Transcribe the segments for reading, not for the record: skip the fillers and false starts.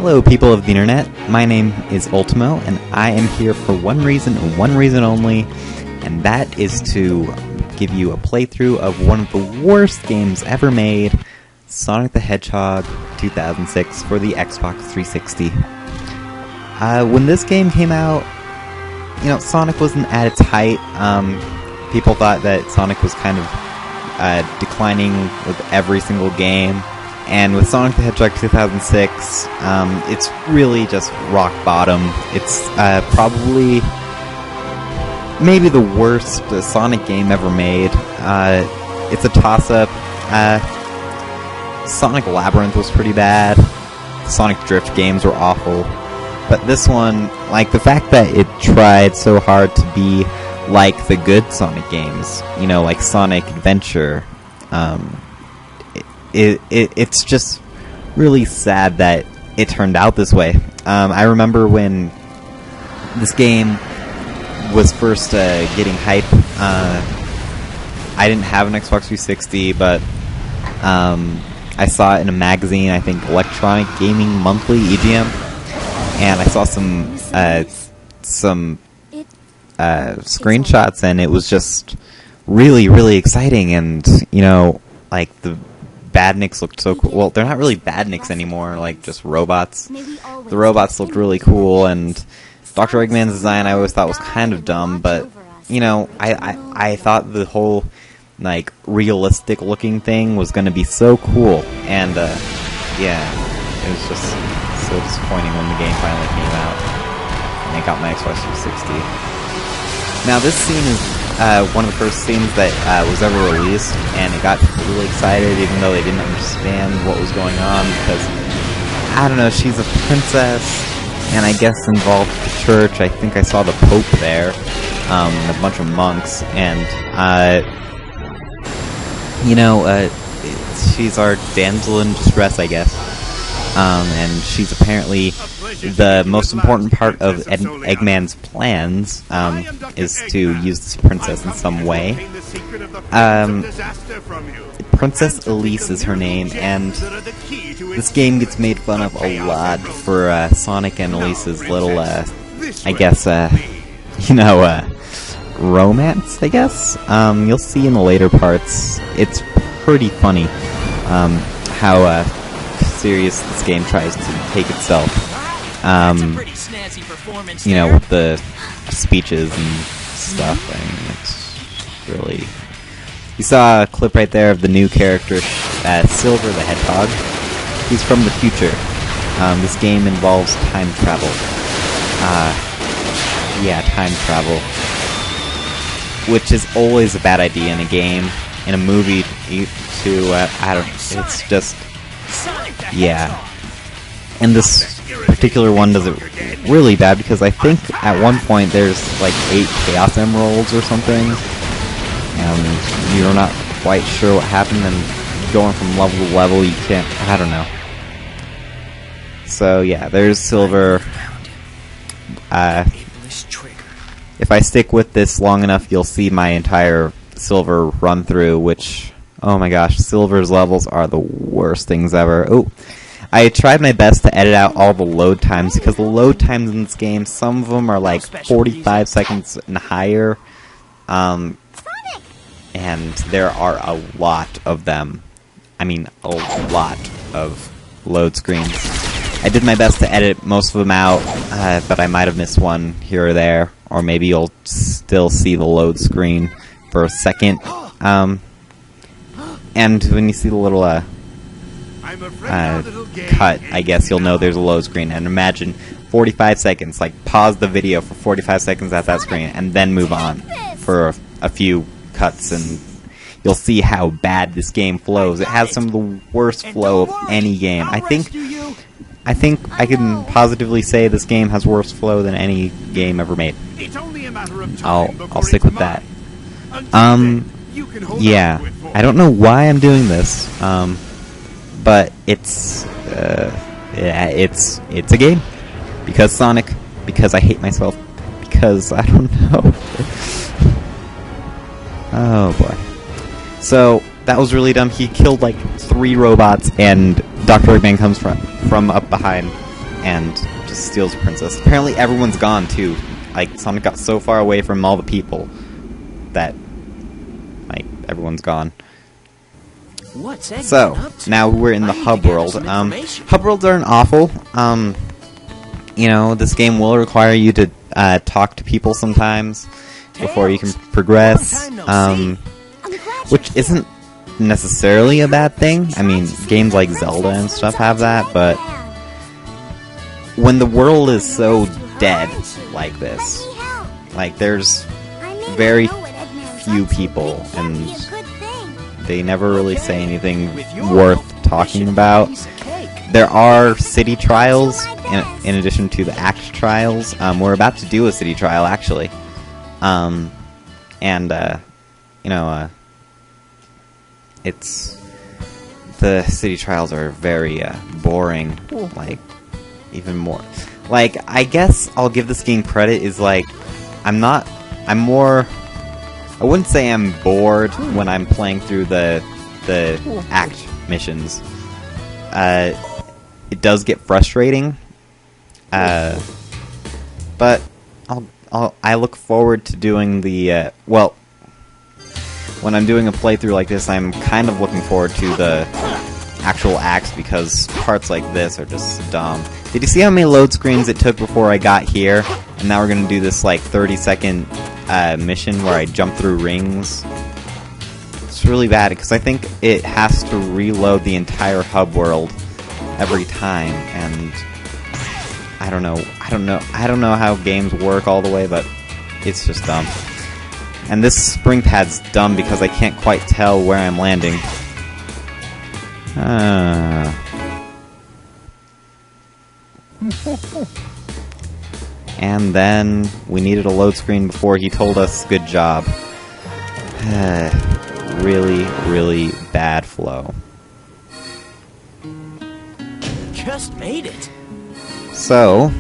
Hello, people of the internet. My name is Ultimo, and I am here for one reason and one reason only, and that is to give you a playthrough of one of the worst games ever made, Sonic the Hedgehog 2006 for the Xbox 360. When this game came out, Sonic wasn't at its height. People thought that Sonic was kind of declining with every single game. And with Sonic the Hedgehog 2006, it's really just rock bottom. It's probably maybe the worst Sonic game ever made. It's a toss-up. Sonic Labyrinth was pretty bad. The Sonic Drift games were awful. But this one, like the fact that it tried so hard to be like the good Sonic games, like Sonic Adventure, it's just really sad that it turned out this way. I remember when this game was first getting hype. I didn't have an Xbox 360, but I saw it in a magazine, I think Electronic Gaming Monthly, EGM, and I saw some screenshots, and it was just really, really exciting. And like the badniks looked so cool. Well, they're not really badniks anymore, like just robots. The robots looked really cool, and Dr. Eggman's design I always thought was kind of dumb, but I thought the whole like realistic looking thing was going to be so cool, and yeah, it was just so disappointing when the game finally came out and I got my Xbox 360. Now this scene is one of the first scenes that was ever released, and it got people really excited even though they didn't understand what was going on, because I don't know, she's a princess and I guess involved with the church. I think I saw the Pope there, and a bunch of monks, and she's our damsel in distress, I guess. And she's apparently the most important part of Eggman's plans, is to use this princess in some way. Princess Elise is her name, and this game gets made fun of a lot for Sonic and Elise's little, I guess, romance, I guess. You'll see in the later parts, it's pretty funny how serious this game tries to take itself. With the speeches and stuff. I mean, it's really... You saw a clip right there of the new character, Silver the Hedgehog. He's from the future. This game involves time travel. Yeah, time travel. Which is always a bad idea in a game, in a movie, it's just... Yeah. And this particular one does it really bad, because I think at one point there's like 8 Chaos Emeralds or something, and you're not quite sure what happened, and going from level to level you can't... I don't know. So yeah, there's Silver. If I stick with this long enough, you'll see my entire Silver run through, which... Oh my gosh, Silver's levels are the worst things ever. Oh, I tried my best to edit out all the load times, because the load times in this game, some of them are like 45 seconds and higher. And there are a lot of them. I mean, a lot of load screens. I did my best to edit most of them out, but I might have missed one here or there, or maybe you'll still see the load screen for a second. And when you see the little cut, I guess you'll know there's a load screen. And imagine 45 seconds, like pause the video for 45 seconds at that screen, and then move on for a few cuts, and you'll see how bad this game flows. It has some of the worst flow of any game. I think I can positively say this game has worse flow than any game ever made. I'll stick with that. Yeah, I don't know why I'm doing this, but it's a game. Because Sonic, because I hate myself, because I don't know. Oh boy. So, that was really dumb. He killed like 3 robots, and Dr. Eggman comes from up behind and just steals the princess. Apparently everyone's gone too. Like, Sonic got so far away from all the people that, like, everyone's gone. So, now we're in the hub world. Hub worlds aren't awful. You know, this game will require you to talk to people sometimes before you can progress, which isn't necessarily a bad thing. I mean, games like Zelda and stuff have that, but when the world is so dead like this, like, there's very few people, and they never really say anything worth talking about. There are city trials in addition to the act trials. We're about to do a city trial, actually. It's... the city trials are very boring, like, even more. Like, I guess I'll give this game credit is, like, I'm more... I wouldn't say I'm bored when I'm playing through the act missions. It does get frustrating, but I look forward to doing the well. When I'm doing a playthrough like this, I'm kind of looking forward to the actual acts because parts like this are just dumb. Did you see how many load screens it took before I got here? And now we're gonna do this like 30-second mission where I jump through rings. It's really bad because I think it has to reload the entire hub world every time, and I don't know how games work all the way, but it's just dumb. And this spring pad's dumb because I can't quite tell where I'm landing. And then we needed a load screen before he told us good job. Really, really bad flow. Just made it. So,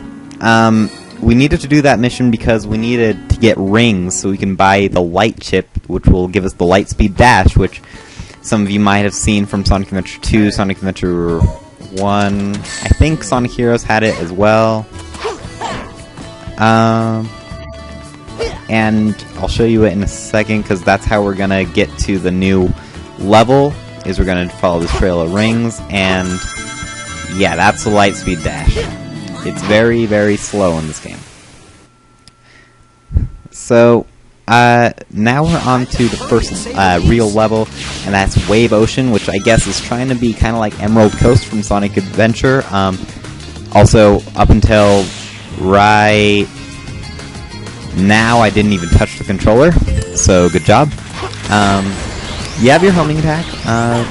we needed to do that mission because we needed to get rings so we can buy the light chip, which will give us the light speed dash, which some of you might have seen from Sonic Adventure 2, Sonic Adventure 1. I think Sonic Heroes had it as well. And I'll show you it in a second because that's how we're gonna get to the new level, is we're gonna follow this trail of rings, and yeah, that's the light speed dash. It's very, very slow in this game. So, now we're on to the first real level, and that's Wave Ocean, which I guess is trying to be kind of like Emerald Coast from Sonic Adventure. Also, up until right now, I didn't even touch the controller, so good job. You have your homing attack,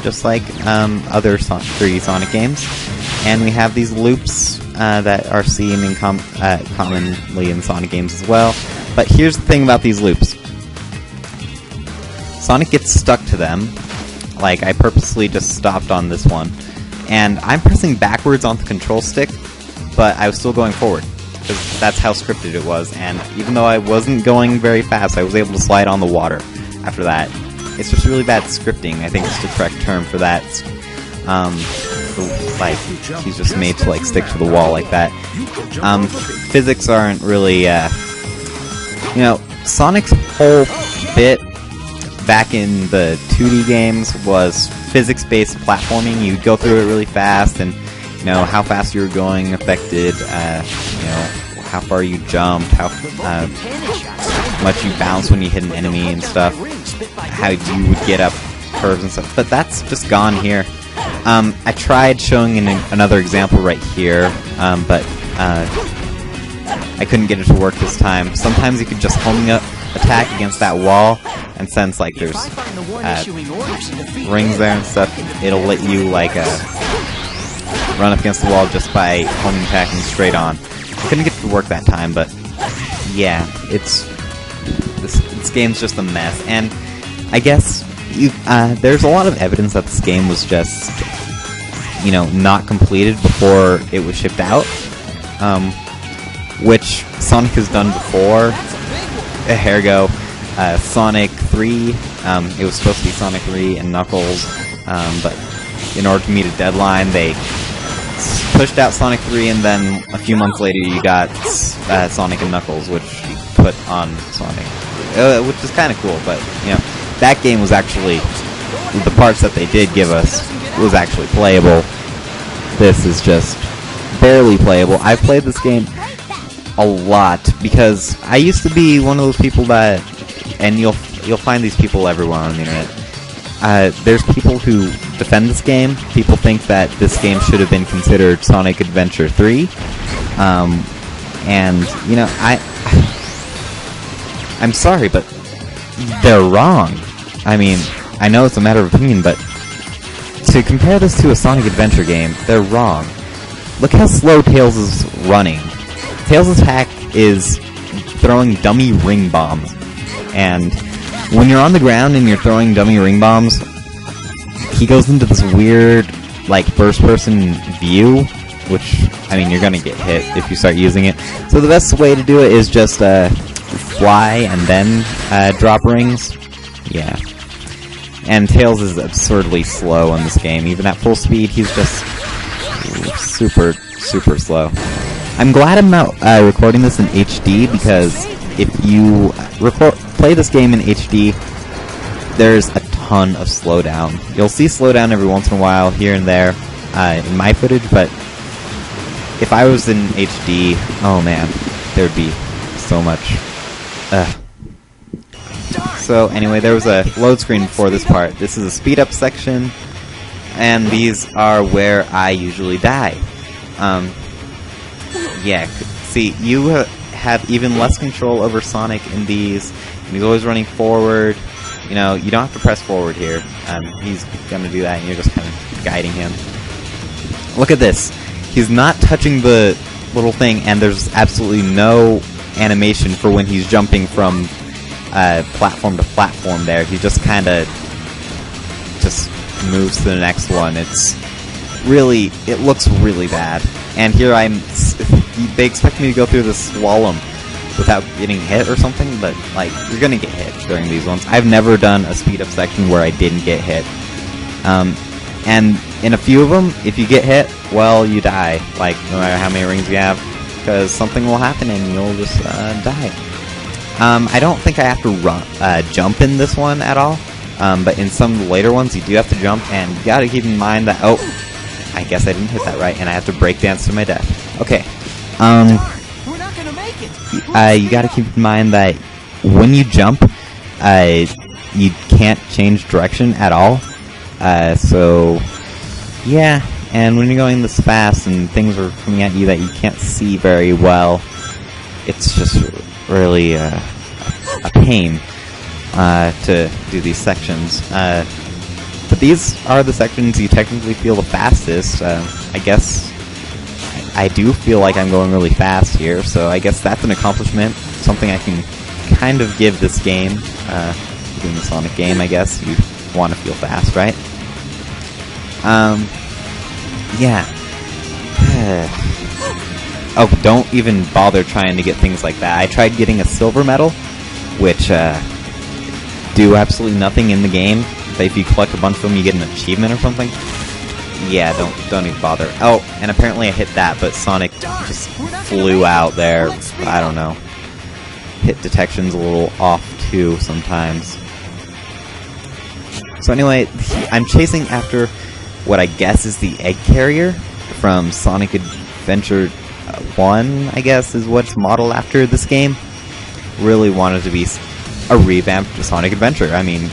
just like other 3D Sonic games. And we have these loops that are seen in commonly in Sonic games as well. But here's the thing about these loops. Sonic gets stuck to them. Like, I purposely just stopped on this one. And I'm pressing backwards on the control stick, but I was still going forward. Because that's how scripted it was. And even though I wasn't going very fast, I was able to slide on the water after that. It's just really bad scripting, I think is the correct term for that. Like, he's just made to, like, stick to the wall like that. Physics aren't really, you know, Sonic's whole bit back in the 2D games was physics-based platforming. You'd go through it really fast, and, you know, how fast you were going affected, you know, how far you jumped, how much you bounced when you hit an enemy and stuff, how you would get up curves and stuff. But that's just gone here. I tried showing another example right here, but I couldn't get it to work this time. Sometimes you could just homing up attack against that wall, and since like there's rings there and stuff, it'll let you like run up against the wall just by homing attacking straight on. I couldn't get it to work that time, but yeah, this game's just a mess. And I guess there's a lot of evidence that this game was just, you know, not completed before it was shipped out, which Sonic has done before. Ergo, Sonic 3, it was supposed to be Sonic 3 and Knuckles, but in order to meet a deadline, they pushed out Sonic 3, and then a few months later you got Sonic and Knuckles, which put on Sonic, which is kind of cool. But you know, that game was actually, the parts that they did give us was actually playable. This is just barely playable. I've played this game a lot because I used to be one of those people that, and you'll find these people everywhere on the internet. There's people who defend this game. People think that this game should have been considered Sonic Adventure 3. And, you know, I'm sorry, but they're wrong. I mean, I know it's a matter of opinion, but to compare this to a Sonic Adventure game, they're wrong. Look how slow Tails is running. Tails' attack is throwing dummy ring bombs. And when you're on the ground and you're throwing dummy ring bombs, he goes into this weird, like, first-person view, which, I mean, you're gonna get hit if you start using it. So the best way to do it is just fly and then drop rings. Yeah. And Tails is absurdly slow in this game. Even at full speed, he's just super, super slow. I'm glad I'm not recording this in HD, because if you play this game in HD, there's a ton of slowdown. You'll see slowdown every once in a while, here and there, in my footage, but if I was in HD, oh man, there'd be so much. So anyway, there was a load screen before this part. This is a speed up section, and these are where I usually die. Yeah, see, you have even less control over Sonic in these. He's always running forward. You know, you don't have to press forward here. He's gonna do that, and you're just kind of guiding him. Look at this. He's not touching the little thing, and there's absolutely no animation for when he's jumping from platform to platform there. He just kind of just moves to the next one. It's really, it looks really bad. And here they expect me to go through this slalom without getting hit or something, but, like, you're gonna get hit during these ones. I've never done a speed-up section where I didn't get hit. And in a few of them, if you get hit, well, you die. Like, no matter how many rings you have, because something will happen and you'll just die. I don't think I have to jump in this one at all, but in some of the later ones, you do have to jump, and you gotta keep in mind that, oh, I guess I didn't hit that right, and I have to break dance to my death. Okay. We're not gonna make it. You gotta keep in mind that when you jump, you can't change direction at all. So, yeah, and when you're going this fast and things are coming at you that you can't see very well, it's just really a pain to do these sections. But these are the sections you technically feel the fastest. I guess I do feel like I'm going really fast here, so I guess that's an accomplishment. Something I can kind of give this game. Being a Sonic game, I guess. You want to feel fast, right? Yeah. Oh, don't even bother trying to get things like that. I tried getting a silver medal, which do absolutely nothing in the game. But if you collect a bunch of them, you get an achievement or something. Yeah, don't even bother. Oh, and apparently I hit that, but Sonic just flew out there. I don't know. Hit detection's a little off too sometimes. So anyway, I'm chasing after what I guess is the egg carrier from Sonic Adventure 1, I guess, is what's modeled after this game. Really wanted to be a revamped Sonic Adventure. I mean,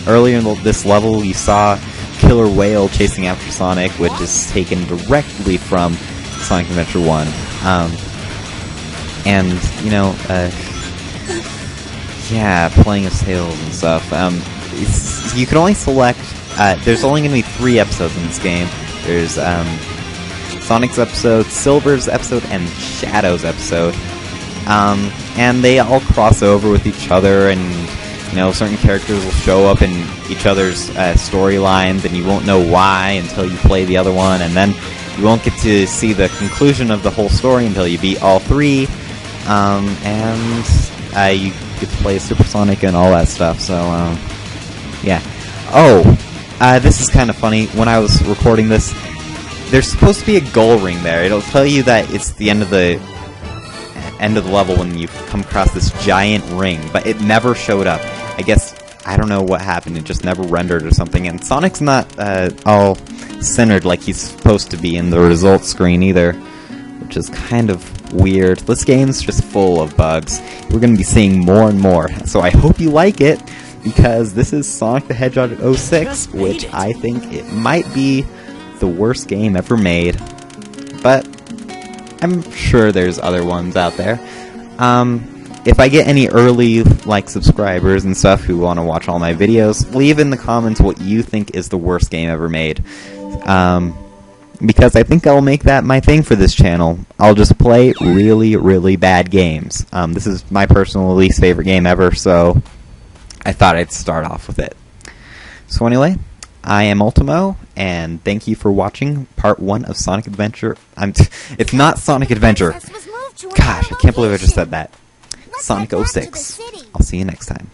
earlier in this level, you saw Killer Whale chasing after Sonic, which is taken directly from Sonic Adventure 1. And, you know, yeah, playing as Tails and stuff. You can only select, there's only going to be 3 episodes in this game. There's Sonic's episode, Silver's episode, and Shadow's episode. And they all cross over with each other, and, you know, certain characters will show up in each other's storylines, and you won't know why until you play the other one, and then you won't get to see the conclusion of the whole story until you beat all 3. And you get to play Super Sonic and all that stuff, so, yeah. Oh, this is kind of funny. When I was recording this, there's supposed to be a goal ring there. It'll tell you that it's the end of the level when you come across this giant ring, but it never showed up. I guess, I don't know what happened, it just never rendered or something, and Sonic's not all centered like he's supposed to be in the results screen either, which is kind of weird. This game's just full of bugs. We're going to be seeing more and more, so I hope you like it, because this is Sonic the Hedgehog 06, which I think it might be the worst game ever made, but I'm sure there's other ones out there. If I get any early, subscribers and stuff who want to watch all my videos, leave in the comments what you think is the worst game ever made. Because I think I'll make that my thing for this channel. I'll just play really, really bad games. This is my personal least favorite game ever, so I thought I'd start off with it. So anyway, I am Ultimo, and thank you for watching part 1 of Sonic Adventure. It's not Sonic Adventure. Gosh, I can't believe I just said that. Sonic 06. I'll see you next time.